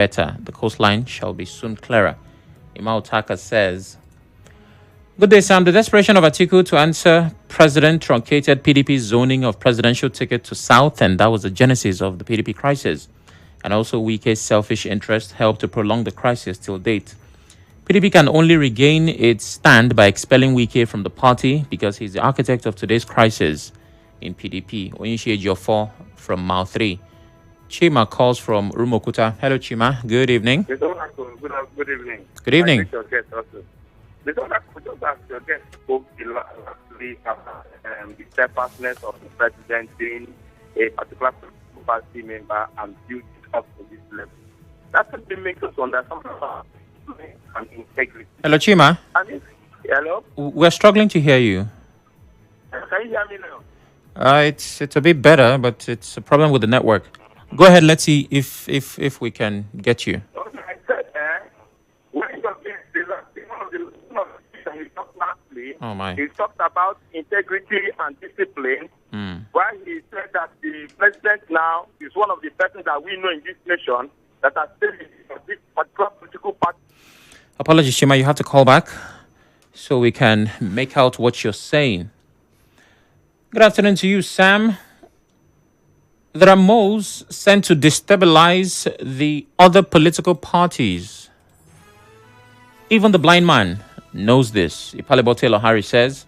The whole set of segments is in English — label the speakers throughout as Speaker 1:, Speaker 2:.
Speaker 1: better. The coastline shall be soon clearer. Imao Taka says, good day, Sam. The desperation of Atiku to answer President truncated PDP's zoning of presidential ticket to South, and that was the genesis of the PDP crisis. And also Wike's selfish interest helped to prolong the crisis till date. PDP can only regain its stand by expelling Wike from the party because he's the architect of today's crisis in PDP. Onishi Ejiofor from Mile 3. Chima calls from Rumokuta. Hello, Chima. Good evening.
Speaker 2: Good evening.
Speaker 1: Good evening.
Speaker 2: The guest spoke lastly about the steadfastness of the president being a particular party member and build it up to this level. That simply makes us understand and integrity.
Speaker 1: Hello, Chima.
Speaker 2: Hello?
Speaker 1: We're struggling to hear you.
Speaker 2: Can you hear me now?
Speaker 1: It's a bit better, but it's a problem with the network. Go ahead. Let's see if we can get you.
Speaker 2: Okay, I said, when he talked lastly,
Speaker 1: Oh my.
Speaker 2: he talked about integrity and discipline. While he said that the president now is one of the persons that we know in this nation that are still in this particular political party.
Speaker 1: Apologies, Chima. You have to call back so we can make out what you're saying. Good afternoon to you, Sam. There are moles sent to destabilize the other political parties. Even the blind man knows this. Ipalebo Taylor Harry says,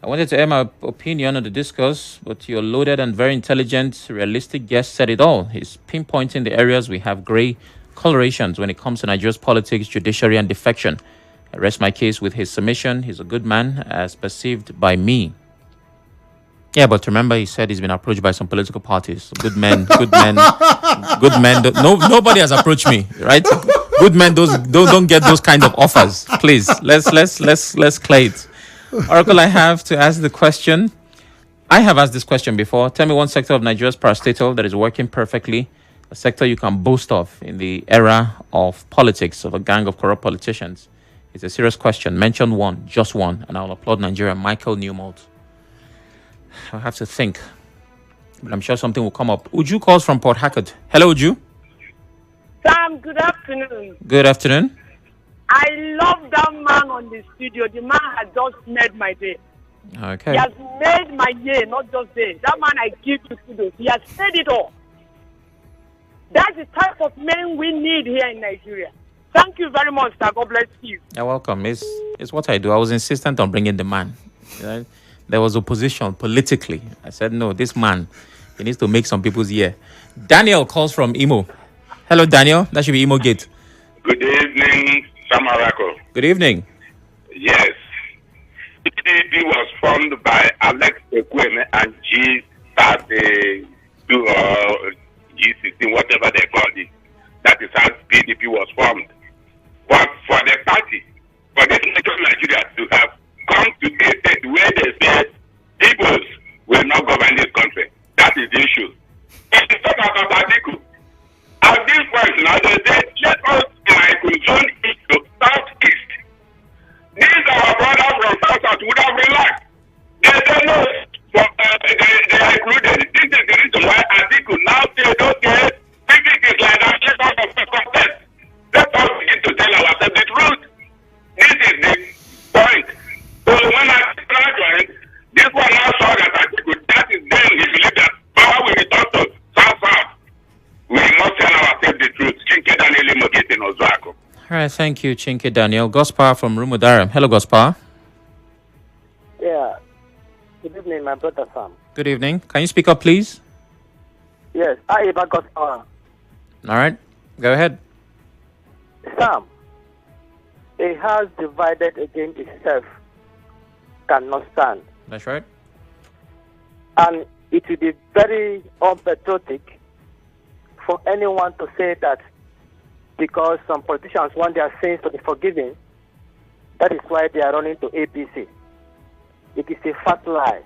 Speaker 1: I wanted to air my opinion on the discourse, but your loaded and very intelligent, realistic guest said it all. He's pinpointing the areas we have grey colorations when it comes to Nigeria's politics, judiciary, and defection. I rest my case with his submission. He's a good man, as perceived by me. Yeah, but remember, he said he's been approached by some political parties. Good men, good men, good men. Nobody has approached me, right? Good men don't get those kind of offers. Please, let's clear it. Oracle, I have to ask the question. I have asked this question before. Tell me one sector of Nigeria's parastatal that is working perfectly, a sector you can boast of in the era of politics, of a gang of corrupt politicians. It's a serious question. Mention one, just one, and I'll applaud Nigeria. Michael Newmalt. I'll have to think, but I'm sure something will come up. Uju calls from Port Harcourt. Hello, Uju.
Speaker 3: Sam, good afternoon.
Speaker 1: Good afternoon.
Speaker 3: I love that man on the studio. The man has just made my day.
Speaker 1: Okay.
Speaker 3: He has made my year, not just day. That man, I give to kudos. He has said it all. That's the type of men we need here in Nigeria. Thank you very much, sir. God bless you.
Speaker 1: You're welcome. It's what I do. I was insistent on bringing the man. Right? There was opposition politically. I said, no, this man, he needs to make some people's year. Daniel calls from Imo. Hello, Daniel. That should be Imo Gate.
Speaker 4: Good evening, Samarako.
Speaker 1: Good evening.
Speaker 4: Yes. PDP was formed by Alex Ekweme and G16, whatever they call it. That is how PDP was formed. But for the party, for this nation Nigeria to have come to a state where they said Igbos will not govern this country. That is the issue. It's not about Atiku. At this point now, they say, let us zone east to southeast. These are our brothers from south would have relaxed. They say no, they are included. This is the reason why Atiku now says, okay, if it is like that, let us contest. Let us begin to tell ourselves the truth. This is the point. So when I joined, this one now saw that Atiku, that is then he believed that power will return to south. We must tell ourselves the truth. Chinke Daniel Mogete in Ozwako.
Speaker 1: All right, thank you, Chinke Daniel. Gospar from Rumudara. Hello, Gospar.
Speaker 5: Yeah. Good evening, my brother Sam.
Speaker 1: Good evening. Can you speak up, please?
Speaker 5: Yes, I am Gospar.
Speaker 1: All right, go ahead.
Speaker 5: Sam, a house divided against itself cannot stand.
Speaker 1: That's right.
Speaker 5: And it will be very unpatriotic for anyone to say that because some politicians want their sins to be forgiven, that is why they are running to APC. It is a fat lie.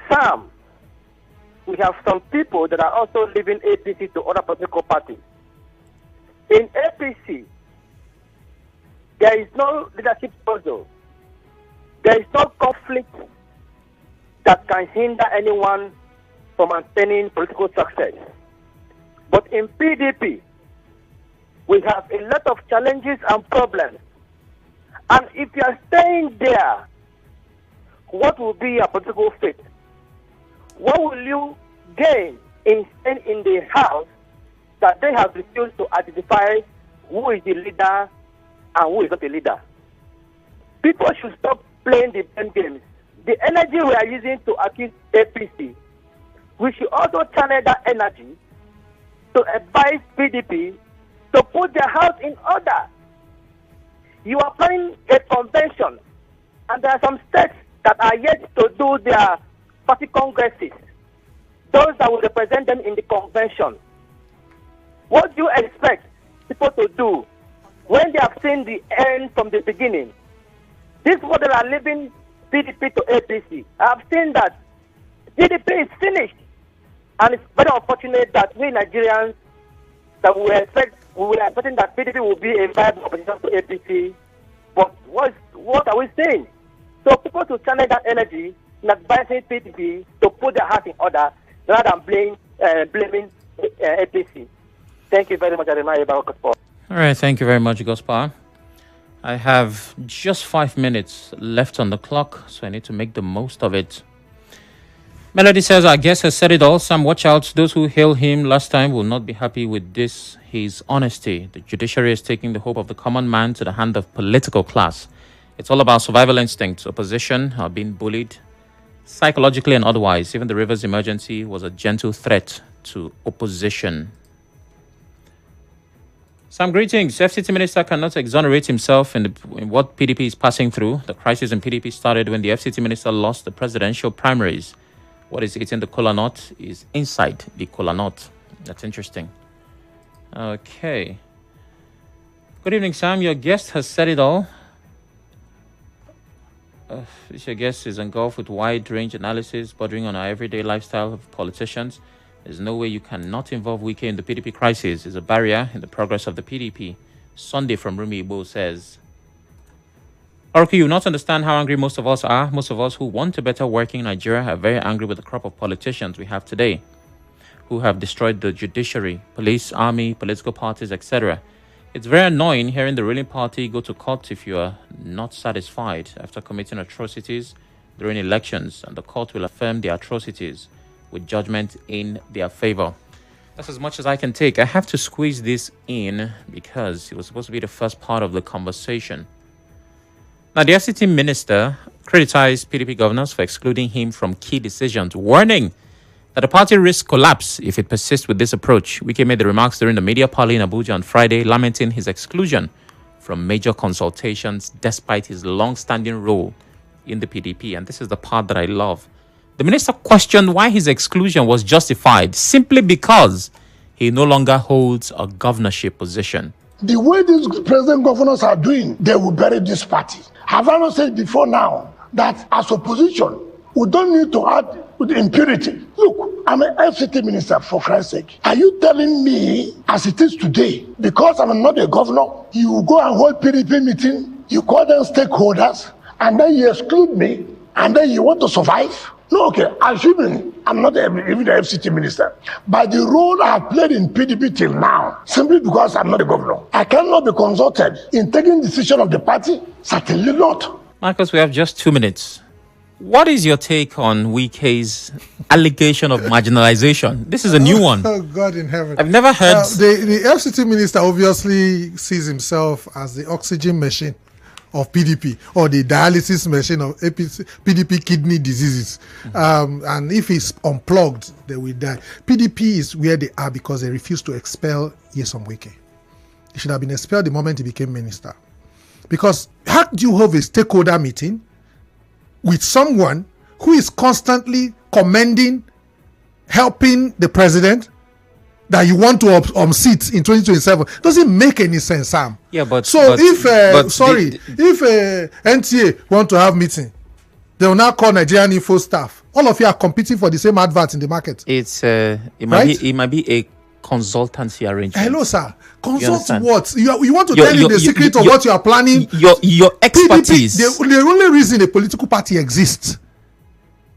Speaker 5: Sam, we have some people that are also leaving APC to other political parties. In APC, there is no leadership puzzle. There is no conflict that can hinder anyone from attaining political success. But in PDP, We have a lot of challenges and problems. And if you are staying there, what will be your political fate? What will you gain in staying in the house that they have refused to identify who is the leader and who is not the leader? People should stop playing the blame games. The energy we are using to accuse APC, we should also channel that energy to advise PDP to put their house in order. You are planning a convention, and there are some states that are yet to do their party congresses, those that will represent them in the convention. What do you expect people to do when they have seen the end from the beginning? This is what they are leaving PDP to APC. I have seen that PDP is finished, and it's very unfortunate that we Nigerians that we were expecting that PDP will be a viable opposition to APC. But what are we saying? So people to channel that energy in advising PDP to put their house in order rather than blaming APC. Thank you very much,
Speaker 1: All right, thank you very much, Gospel. I have just 5 minutes left on the clock, so I need to make the most of it. Melody says, "Our guest has said it all. Sam, watch out. Those who hailed him last time will not be happy with this. His honesty. The judiciary is taking the hope of the common man to the hand of political class. It's all about survival instincts. Opposition are being bullied, psychologically and otherwise. Even the Rivers emergency was a gentle threat to opposition." Some greetings. FCT Minister cannot exonerate himself in what PDP is passing through. The crisis in PDP started when the FCT Minister lost the presidential primaries. What is eating the kola nut is inside the kola nut. That's interesting. Okay. Good evening, Sam. Your guest has said it all. Your guest is engulfed with wide-range analysis bordering on our everyday lifestyle of politicians. There's no way you cannot involve Wike in the PDP crisis. It's a barrier in the progress of the PDP. Sunday from Rumi Ibo says, "Oracle, you not understand how angry most of us are. Most of us who want a better working Nigeria are very angry with the crop of politicians we have today, who have destroyed the judiciary, police, army, political parties, etc. It's very annoying hearing the ruling party go to court if you are not satisfied after committing atrocities during elections, and the court will affirm the atrocities with judgment in their favor." That's as much as I can take. I have to squeeze this in because it was supposed to be the first part of the conversation. Now, the FCT minister criticized PDP governors for excluding him from key decisions, warning that the party risks collapse if it persists with this approach. Wike made the remarks during the media parley in Abuja on Friday, lamenting his exclusion from major consultations despite his long-standing role in the PDP. And this is the part that I love. The minister questioned why his exclusion was justified, simply because he no longer holds a governorship position.
Speaker 6: The way these present governors are doing, they will bury this party. Have I not said before now that as opposition, we don't need to add with impunity? Look, I'm an FCT minister, for Christ's sake. Are you telling me, as it is today, because I'm not a governor, you go and hold PDP meeting, you call them stakeholders, and then you exclude me, and then you want to survive? No, okay, assuming I'm not even the FCT minister, by the role I have played in PDP till now, simply because I'm not a governor, I cannot be consulted in taking decision of the party? Certainly not.
Speaker 1: Marcus, we have just 2 minutes. What is your take on Wike's allegation of marginalization? This is a new one.
Speaker 7: Oh, God in heaven.
Speaker 1: I've never heard...
Speaker 7: The FCT minister obviously sees himself as the oxygen machine of PDP, or the dialysis machine of PDP kidney diseases. And if it's unplugged, they will die. PDP is where they are because they refuse to expel Nyesom Wike. He should have been expelled the moment he became minister. Because how do you have a stakeholder meeting with someone who is constantly commending, helping the president, that you want to seat in 2027? Doesn't make any sense, Sam.
Speaker 1: Yeah, but
Speaker 7: so if NTA want to have meeting, they will now call Nigerian info staff. All of you are competing for the same advert in the market.
Speaker 1: It might be a consultancy arrangement.
Speaker 7: Hello, sir. Consult what? You want to tell me the secret of what you are planning?
Speaker 1: Your expertise.
Speaker 7: PDP, the only reason a political party exists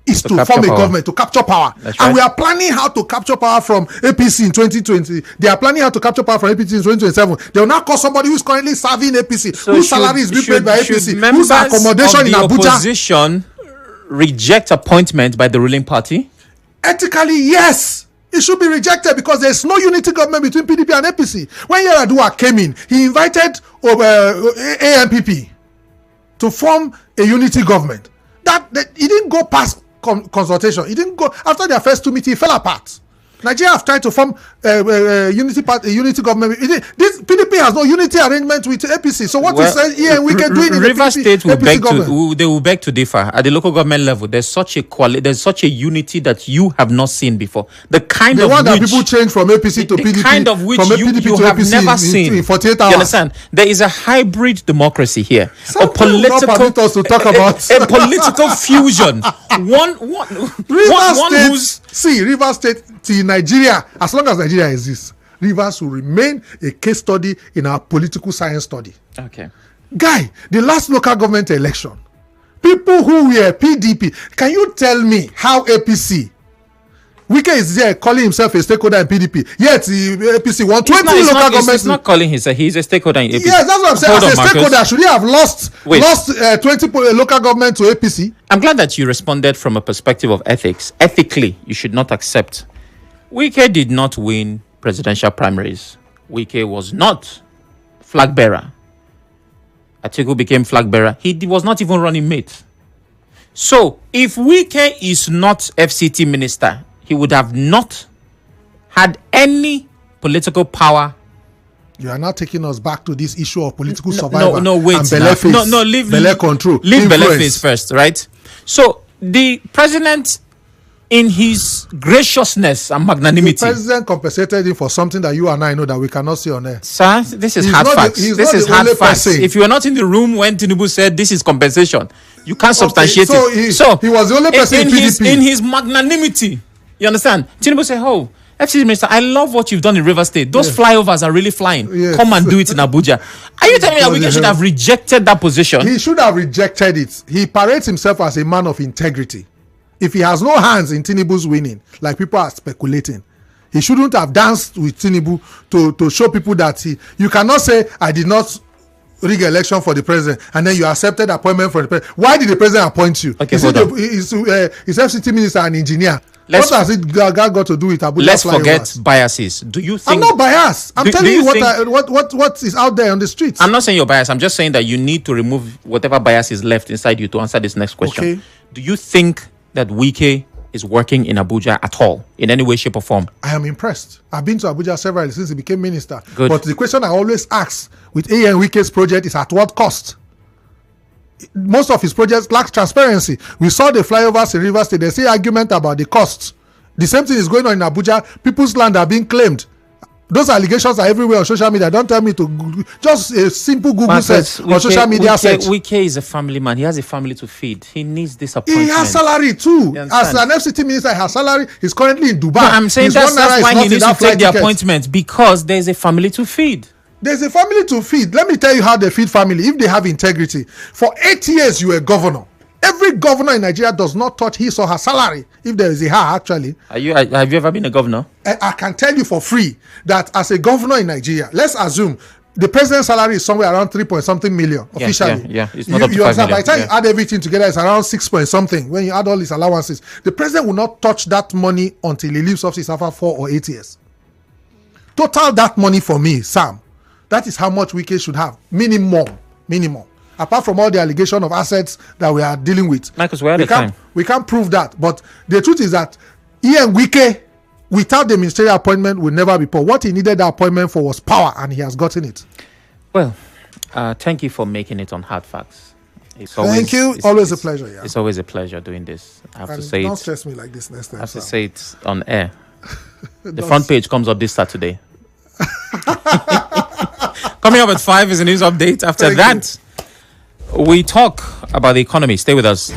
Speaker 7: is
Speaker 1: To
Speaker 7: to
Speaker 1: capture
Speaker 7: form a
Speaker 1: power.
Speaker 7: government, to capture power.
Speaker 1: That's
Speaker 7: And
Speaker 1: right.
Speaker 7: we are planning how to capture power from APC in 2020. They are planning how to capture power from APC in 2027. They will now call somebody who is currently serving APC, whose salary is being paid by APC, whose accommodation in Abuja.
Speaker 1: Opposition reject appointment by the ruling party?
Speaker 7: Ethically, yes. It should be rejected because there's no unity government between PDP and APC. When Yar'Adua came in, he invited ANPP to form a unity government. That it didn't go past consultation. It didn't go after their first two meetings. It fell apart. Nigeria have tried to form a unity government. This PDP has no unity arrangement with APC. So what we say here, we can do it in
Speaker 1: Rivers
Speaker 7: the
Speaker 1: State will
Speaker 7: APC
Speaker 1: beg
Speaker 7: government.
Speaker 1: they will beg to differ at the local government level. There's such a unity that you have not seen before. The kind
Speaker 7: The
Speaker 1: of
Speaker 7: one that
Speaker 1: which,
Speaker 7: people change from APC to
Speaker 1: the
Speaker 7: PDP,
Speaker 1: kind of which
Speaker 7: from
Speaker 1: you
Speaker 7: PDP to
Speaker 1: have
Speaker 7: APC
Speaker 1: never
Speaker 7: in
Speaker 1: seen.
Speaker 7: 48 hours.
Speaker 1: You understand? There is a hybrid democracy here.
Speaker 7: Something will not permit us to talk about.
Speaker 1: a political fusion. One who's
Speaker 7: Rivers State to Nigeria, as long as Nigeria exists, Rivers will remain a case study in our political science study.
Speaker 1: okay.
Speaker 7: Guy, the last local government election, people who were PDP, can you tell me how APC, Wike is there calling himself a stakeholder in PDP, yet the APC won 20 local governments.
Speaker 1: He's not calling he's a stakeholder in APC.
Speaker 7: Yes, that's what I'm saying.
Speaker 1: Hold
Speaker 7: As a
Speaker 1: on, Marcus.
Speaker 7: stakeholder, should he have lost
Speaker 1: Wait.
Speaker 7: 20 local government to APC?
Speaker 1: I'm glad that you responded from a perspective of ethics. Ethically, you should not accept. Wike did not win presidential primaries. Wike was not flag bearer. Atiku became flag bearer. He was not even running mate. So, if Wike is not FCT minister, he would have not had any political power.
Speaker 7: You are now taking us back to this issue of political survival.
Speaker 1: Wait.
Speaker 7: And belle face,
Speaker 1: Leave
Speaker 7: belle control.
Speaker 1: Leave belle
Speaker 7: influence.
Speaker 1: face first, right? So, the president, in his graciousness and
Speaker 7: The
Speaker 1: magnanimity,
Speaker 7: president compensated him for something that you and I know that we cannot see on air.
Speaker 1: sir, this is
Speaker 7: He's
Speaker 1: hard
Speaker 7: not the-
Speaker 1: facts.
Speaker 7: he's
Speaker 1: This
Speaker 7: not
Speaker 1: is
Speaker 7: the
Speaker 1: hard
Speaker 7: only
Speaker 1: facts.
Speaker 7: person.
Speaker 1: If you were not in the room when Tinubu said this is compensation, you can't substantiate
Speaker 7: so
Speaker 1: it.
Speaker 7: he was the only person in PDP.
Speaker 1: in his magnanimity, you understand? Tinubu said, "Oh, FCC minister, I love what you've done in River State. Those flyovers are really flying.
Speaker 7: Yes.
Speaker 1: Come and do it in Abuja." Are you telling me that we should have rejected that position?
Speaker 7: He should have rejected it. He parades himself as a man of integrity. If he has no hands in Tinubu's winning, like people are speculating, he shouldn't have danced with Tinubu to show people that you cannot say, I did not rig election for the president, and then you accepted appointment for the president. Why did the president appoint you?
Speaker 1: Okay,
Speaker 7: is FCT minister an engineer?
Speaker 1: Let's-
Speaker 7: What has it got to do with Abuja?
Speaker 1: Let's
Speaker 7: flyovers?
Speaker 1: forget biases. Do you think
Speaker 7: I'm not biased. I'm
Speaker 1: Do-
Speaker 7: telling
Speaker 1: do you
Speaker 7: you
Speaker 1: think-
Speaker 7: what is out there on the streets.
Speaker 1: I'm not saying you're biased. I'm just saying that you need to remove whatever bias is left inside you to answer this next question.
Speaker 7: Okay.
Speaker 1: Do you think that Wike is working in Abuja at all, in any way, shape, or form?
Speaker 7: I am impressed. I've been to Abuja several since he became minister.
Speaker 1: Good.
Speaker 7: But the question I always ask with AN Wike's project is at what cost? Most of his projects lack transparency. We saw the flyovers in Rivers State. There's still argument about the costs. The same thing is going on in Abuja. People's land are being claimed. Those allegations are everywhere on social media. Don't tell me to just a simple Google search on social media search.
Speaker 1: Wike is a family man. He has a family to feed. He needs this appointment.
Speaker 7: He has salary too.
Speaker 1: You
Speaker 7: As
Speaker 1: understand?
Speaker 7: an FCT minister, he has salary. He's currently in Dubai.
Speaker 1: No, I'm saying
Speaker 7: His
Speaker 1: that's
Speaker 7: 1 naira is
Speaker 1: why
Speaker 7: not
Speaker 1: he
Speaker 7: in
Speaker 1: needs to
Speaker 7: that flight
Speaker 1: take the
Speaker 7: ticket.
Speaker 1: appointment, because there's a family to feed.
Speaker 7: There's a family to feed. Let me tell you how they feed family if they have integrity. For 8 years, you were governor. Every governor in Nigeria does not touch his or her salary, if there is a her actually.
Speaker 1: Have you ever been a governor?
Speaker 7: I can tell you for free that as a governor in Nigeria, let's assume the president's salary is somewhere around 3 point something million officially.
Speaker 1: Yeah. It's not up to
Speaker 7: you
Speaker 1: 5
Speaker 7: understand? By the time
Speaker 1: million.
Speaker 7: you add everything together, it's around 6 point something. When you add all these allowances, the president will not touch that money until he leaves office after 4 or 8 years. Total that money for me, Sam. That is how much Wike should have. Minimum. Apart from all the allegation of assets that we are dealing with.
Speaker 1: Marcus, we're out of time.
Speaker 7: We can't prove that. But the truth is that Ian Wike, without the ministerial appointment, will never be poor. What he needed the appointment for was power, and he has gotten it.
Speaker 1: Well, thank you for making it on Hard Facts.
Speaker 7: Thank you. Always a pleasure. Yeah.
Speaker 1: It's always a pleasure doing this. I have to
Speaker 7: And
Speaker 1: say
Speaker 7: don't
Speaker 1: it.
Speaker 7: stress me like this next time.
Speaker 1: I have to
Speaker 7: Sam.
Speaker 1: say it on air. The
Speaker 7: Don't.
Speaker 1: front page comes up this Saturday. Coming up at 5 is a news update. After
Speaker 7: Thank you.
Speaker 1: that, we talk about the economy. Stay with us.